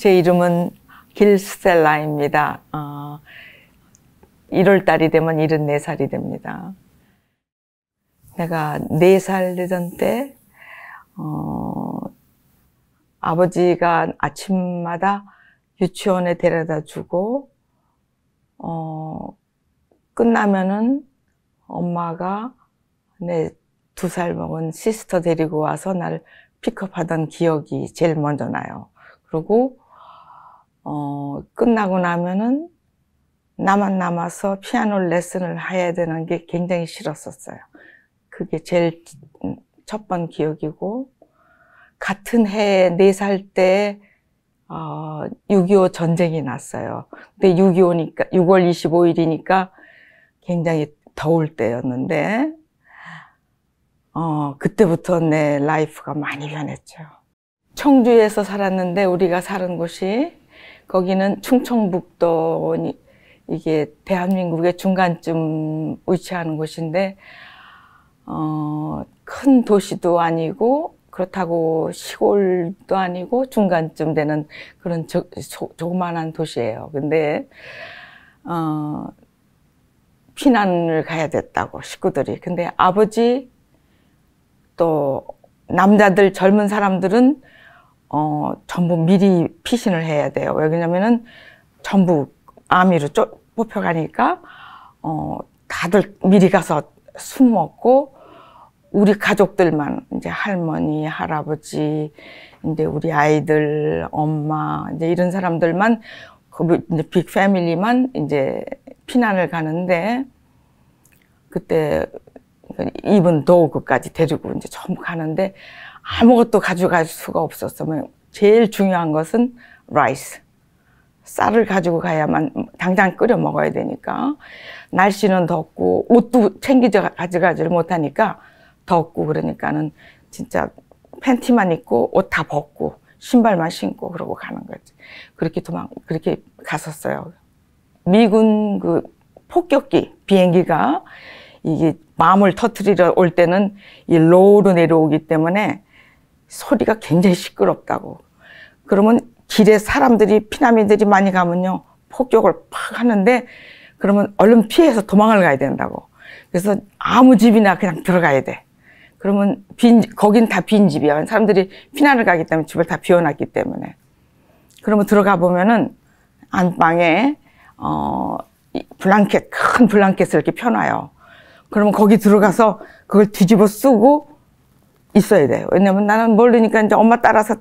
제 이름은 길스텔라입니다. 1월 달이 되면 74살이 됩니다. 내가 4살 되던 때 아버지가 아침마다 유치원에 데려다 주고 끝나면은 엄마가 내 2살 먹은 시스터 데리고 와서 날 픽업하던 기억이 제일 먼저 나요. 그리고 끝나고 나면은 나만 남아서 피아노 레슨을 해야 되는 게 굉장히 싫었었어요. 그게 제일 첫 번 기억이고, 같은 해에 4살 때 6.25 전쟁이 났어요. 근데 6.25니까 6월 25일이니까 굉장히 더울 때였는데 그때부터 내 라이프가 많이 변했죠. 청주에서 살았는데 우리가 사는 곳이, 거기는 충청북도, 이게 대한민국의 중간쯤 위치하는 곳인데 큰 도시도 아니고 그렇다고 시골도 아니고 중간쯤 되는 그런 조그만한 도시예요. 근데 피난을 가야 됐다고, 식구들이. 근데 아버지, 또 남자들, 젊은 사람들은 전부 미리 피신을 해야 돼요. 왜냐면은 전부 아미로 뽑혀가니까 다들 미리 가서 숨 먹고, 우리 가족들만, 이제 할머니, 할아버지, 이제 우리 아이들, 엄마, 이제 이런 사람들만, 이제 빅 패밀리만 이제 피난을 가는데, 그때 입은 도구까지 데리고 이제 전부 가는데 아무것도 가져갈 수가 없었어요. 제일 중요한 것은 라이스, 쌀을 가지고 가야만 당장 끓여 먹어야 되니까. 날씨는 덥고 옷도 가져가지를 못하니까 덥고, 그러니까는 진짜 팬티만 입고 옷 다 벗고 신발만 신고 그러고 가는 거지. 그렇게 갔었어요. 미군 그 폭격기 비행기가 이게 맘을 터뜨리러 올 때는 이 로우로 내려오기 때문에 소리가 굉장히 시끄럽다고. 그러면 길에 사람들이, 피난민들이 많이 가면요, 폭격을 팍 하는데, 그러면 얼른 피해서 도망을 가야 된다고. 그래서 아무 집이나 그냥 들어가야 돼. 그러면 거긴 다 빈 집이야. 사람들이 피난을 가기 때문에 집을 다 비워놨기 때문에. 그러면 들어가 보면은 안방에 큰 블랑켓을 이렇게 펴놔요. 그러면 거기 들어가서 그걸 뒤집어 쓰고 있어야 돼요. 왜냐면 나는 모르니까 이제 엄마 따라서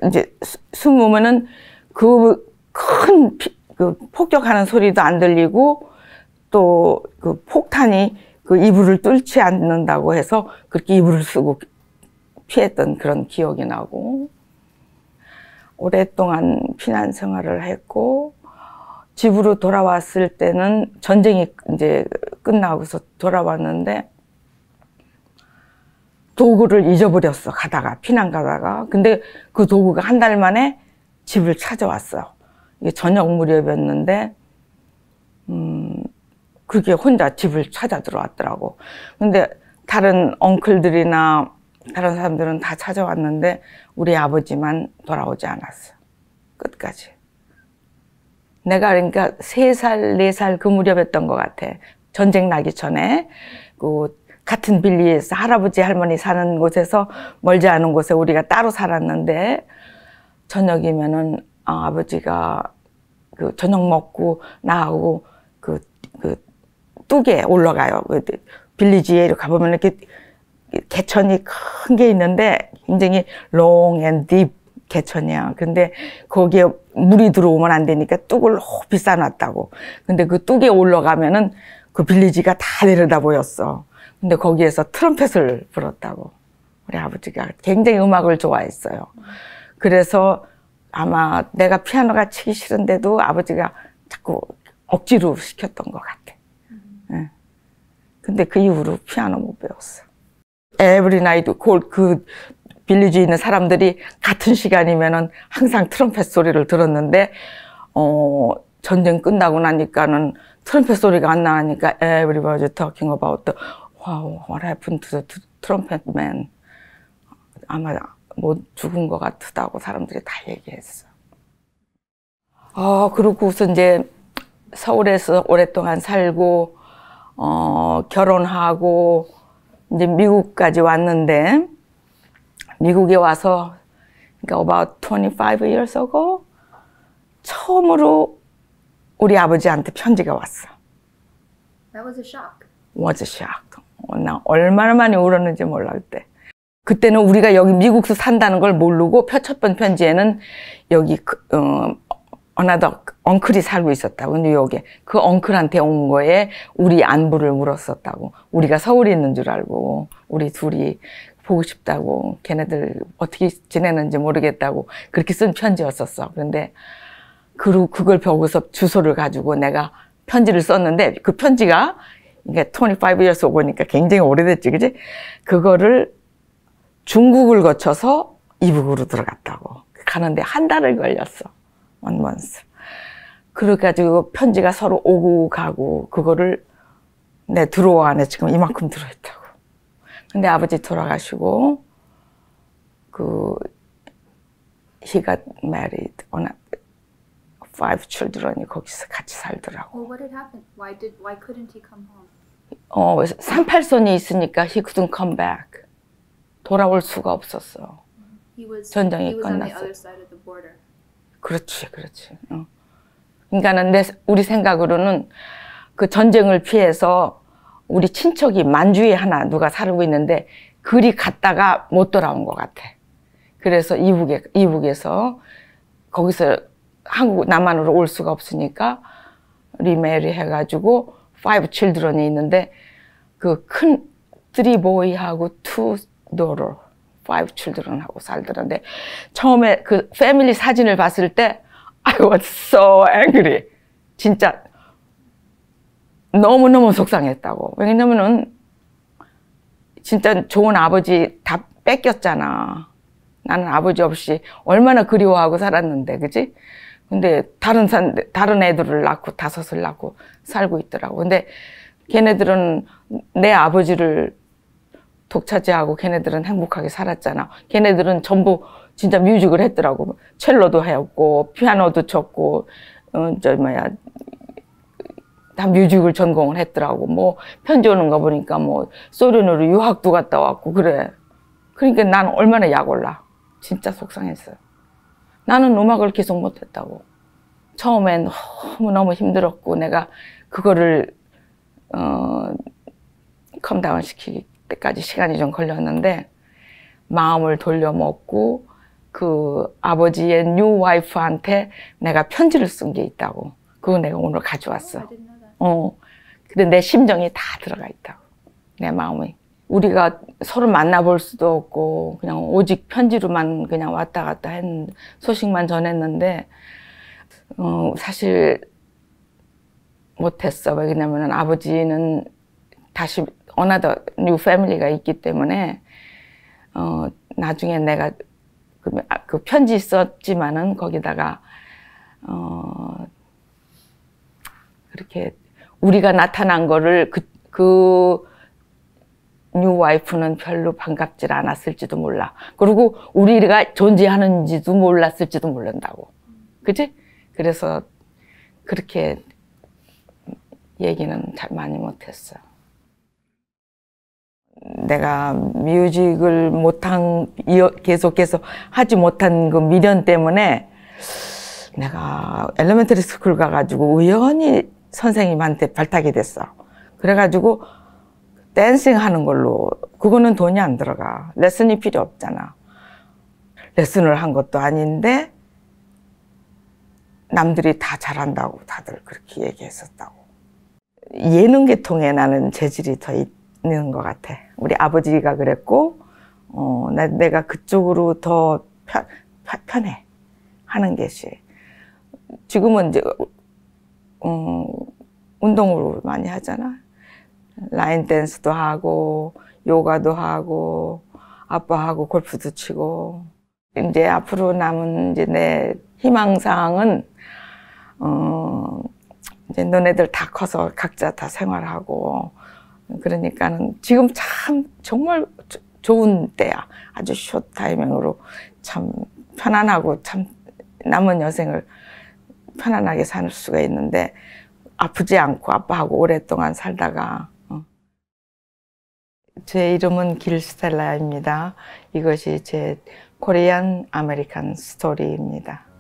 이제 숨으면은 그 폭격하는 소리도 안 들리고, 또 그 폭탄이 그 이불을 뚫지 않는다고 해서 그렇게 이불을 쓰고 피했던 그런 기억이 나고, 오랫동안 피난 생활을 했고, 집으로 돌아왔을 때는 전쟁이 이제 끝나고서 돌아왔는데 도구를 잊어버렸어, 피난 가다가. 근데 그 도구가 한 달 만에 집을 찾아왔어요. 이게 저녁 무렵이었는데 그게 혼자 집을 찾아 들어왔더라고. 근데 다른 엉클들이나 다른 사람들은 다 찾아왔는데 우리 아버지만 돌아오지 않았어, 끝까지. 내가 그러니까 3살, 4살 그 무렵이었던 것 같아. 전쟁 나기 전에 같은 빌리에서 할아버지 할머니 사는 곳에서 멀지 않은 곳에 우리가 따로 살았는데, 저녁이면은 아버지가 저녁 먹고 나하고 그 뚝에 올라가요. 빌리지에 이렇게 가보면 이렇게 개천이 큰 게 있는데 굉장히 long and deep 개천이야. 근데 거기에 물이 들어오면 안 되니까 뚝을 높이 쌓아놨다고. 근데 그 뚝에 올라가면은 그 빌리지가 다 내려다 보였어. 근데 거기에서 트럼펫을 불었다고. 우리 아버지가 굉장히 음악을 좋아했어요. 그래서 아마 내가 피아노가 치기 싫은데도 아버지가 자꾸 억지로 시켰던 것 같아. 네. 근데 그 이후로 피아노 못 배웠어. Every night 그 빌리지에 있는 사람들이 같은 시간이면은 항상 트럼펫 소리를 들었는데, 전쟁 끝나고 나니까는 트럼펫 소리가 안 나니까 everybody talking about the wow, what happened to the trumpet man. 아마 뭐 죽은 것 같다고 사람들이 다 얘기했어. 그러고서 이제 서울에서 오랫동안 살고, 결혼하고, 이제 미국까지 왔는데, 미국에 와서, 그러니까 about 25 years ago, 처음으로 우리 아버지한테 편지가 왔어. That was a shock. Was a shock. 나 얼마나 많이 울었는지 몰라, 그때. 그때는 우리가 여기 미국에서 산다는 걸 모르고, 첫 번 편지에는 여기, 어나더 엉클이 살고 있었다고, 뉴욕에. 그 엉클한테 온 거에 우리 안부를 물었었다고. 우리가 서울에 있는 줄 알고, 우리 둘이 보고 싶다고, 걔네들 어떻게 지내는지 모르겠다고, 그렇게 쓴 편지였었어. 그런데, 그걸 보고서 주소를 가지고 내가 편지를 썼는데, 그 편지가, 이게 25 years 오니까 굉장히 오래됐지, 그지? 그거를 중국을 거쳐서 이북으로 들어갔다고. 가는데 한 달을 걸렸어. one month. 그래가지고 편지가 서로 오고 가고, 그거를 내 드로어 안에 지금 이만큼 들어있다고. 근데 아버지 돌아가시고, he got married on 5 children이 거기서 같이 살더라고. Well, what had happened? Why couldn't he come home? 38선이 있으니까 he couldn't come back. 돌아올 수가 없었어. 전쟁이 he was on the 끝났어. other side of the border. 그렇지. 그러니까는 우리 생각으로는 그 전쟁을 피해서 우리 친척이 만주에 하나 누가 살고 있는데 그리 갔다가 못 돌아온 것 같아. 그래서 이북에서 거기서 한국 남한으로 올 수가 없으니까 리메리 해가지고 5 children이 있는데 그 큰 3 boy하고 2 daughter 5 children하고 살더란데 처음에 그 패밀리 사진을 봤을 때 I was so angry. 진짜 너무너무 속상했다고. 왜냐면은 진짜 좋은 아버지 다 뺏겼잖아. 나는 아버지 없이 얼마나 그리워하고 살았는데, 그지? 근데 다른 애들을 낳고 5을 낳고 살고 있더라고. 근데 걔네들은 내 아버지를 독차지하고 걔네들은 행복하게 살았잖아. 걔네들은 전부 진짜 뮤직을 했더라고. 첼로도 했고, 피아노도 쳤고, 다 뮤직을 전공을 했더라고. 뭐, 편지 오는 거 보니까 뭐, 소련으로 유학도 갔다 왔고, 그래. 그러니까 난 얼마나 약 올라. 진짜 속상했어요. 나는 음악을 계속 못했다고. 처음엔 너무너무 힘들었고, 내가 그거를, 컴다운 시킬 때까지 시간이 좀 걸렸는데, 마음을 돌려먹고, 그 아버지의 뉴 와이프한테 내가 편지를 쓴 게 있다고. 그거 내가 오늘 가져왔어. 근데 내 심정이 다 들어가 있다고. 내 마음이. 우리가 서로 만나볼 수도 없고, 그냥 오직 편지로만 그냥 왔다 갔다 소식만 전했는데, 사실 못했어. 왜냐면 아버지는 다시 어나더 뉴 패밀리가 있기 때문에, 나중에 내가 그 편지 썼지만은 거기다가, 그렇게 우리가 나타난 거를 그 뉴 와이프는 별로 반갑질 않았을지도 몰라. 그리고 우리가 존재하는지도 몰랐을지도 모른다고. 그치? 그래서 그렇게 얘기는 잘 많이 못했어. 내가 뮤직을 계속해서 하지 못한 그 미련 때문에 내가 엘레멘터리 스쿨 가가지고 우연히 선생님한테 발탁이 됐어. 그래가지고 댄싱 하는 걸로, 그거는 돈이 안 들어가. 레슨이 필요 없잖아. 레슨을 한 것도 아닌데 남들이 다 잘한다고 다들 그렇게 얘기했었다고. 예능 계통에 나는 재질이 더 있는 것 같아. 우리 아버지가 그랬고, 내가 그쪽으로 더 편해. 하는 것이. 지금은 이제, 운동을 많이 하잖아. 라인 댄스도 하고, 요가도 하고, 아빠하고 골프도 치고. 이제 앞으로 남은 이제 내 희망사항은, 이제 너네들 다 커서 각자 다 생활하고, 그러니까는 지금 참 정말 좋은 때야. 아주 숏 타이밍으로 참 편안하고 참 남은 여생을 편안하게 살 수가 있는데 아프지 않고 아빠하고 오랫동안 살다가 제 이름은 길스텔라입니다. 이것이 제 코리안 아메리칸 스토리입니다.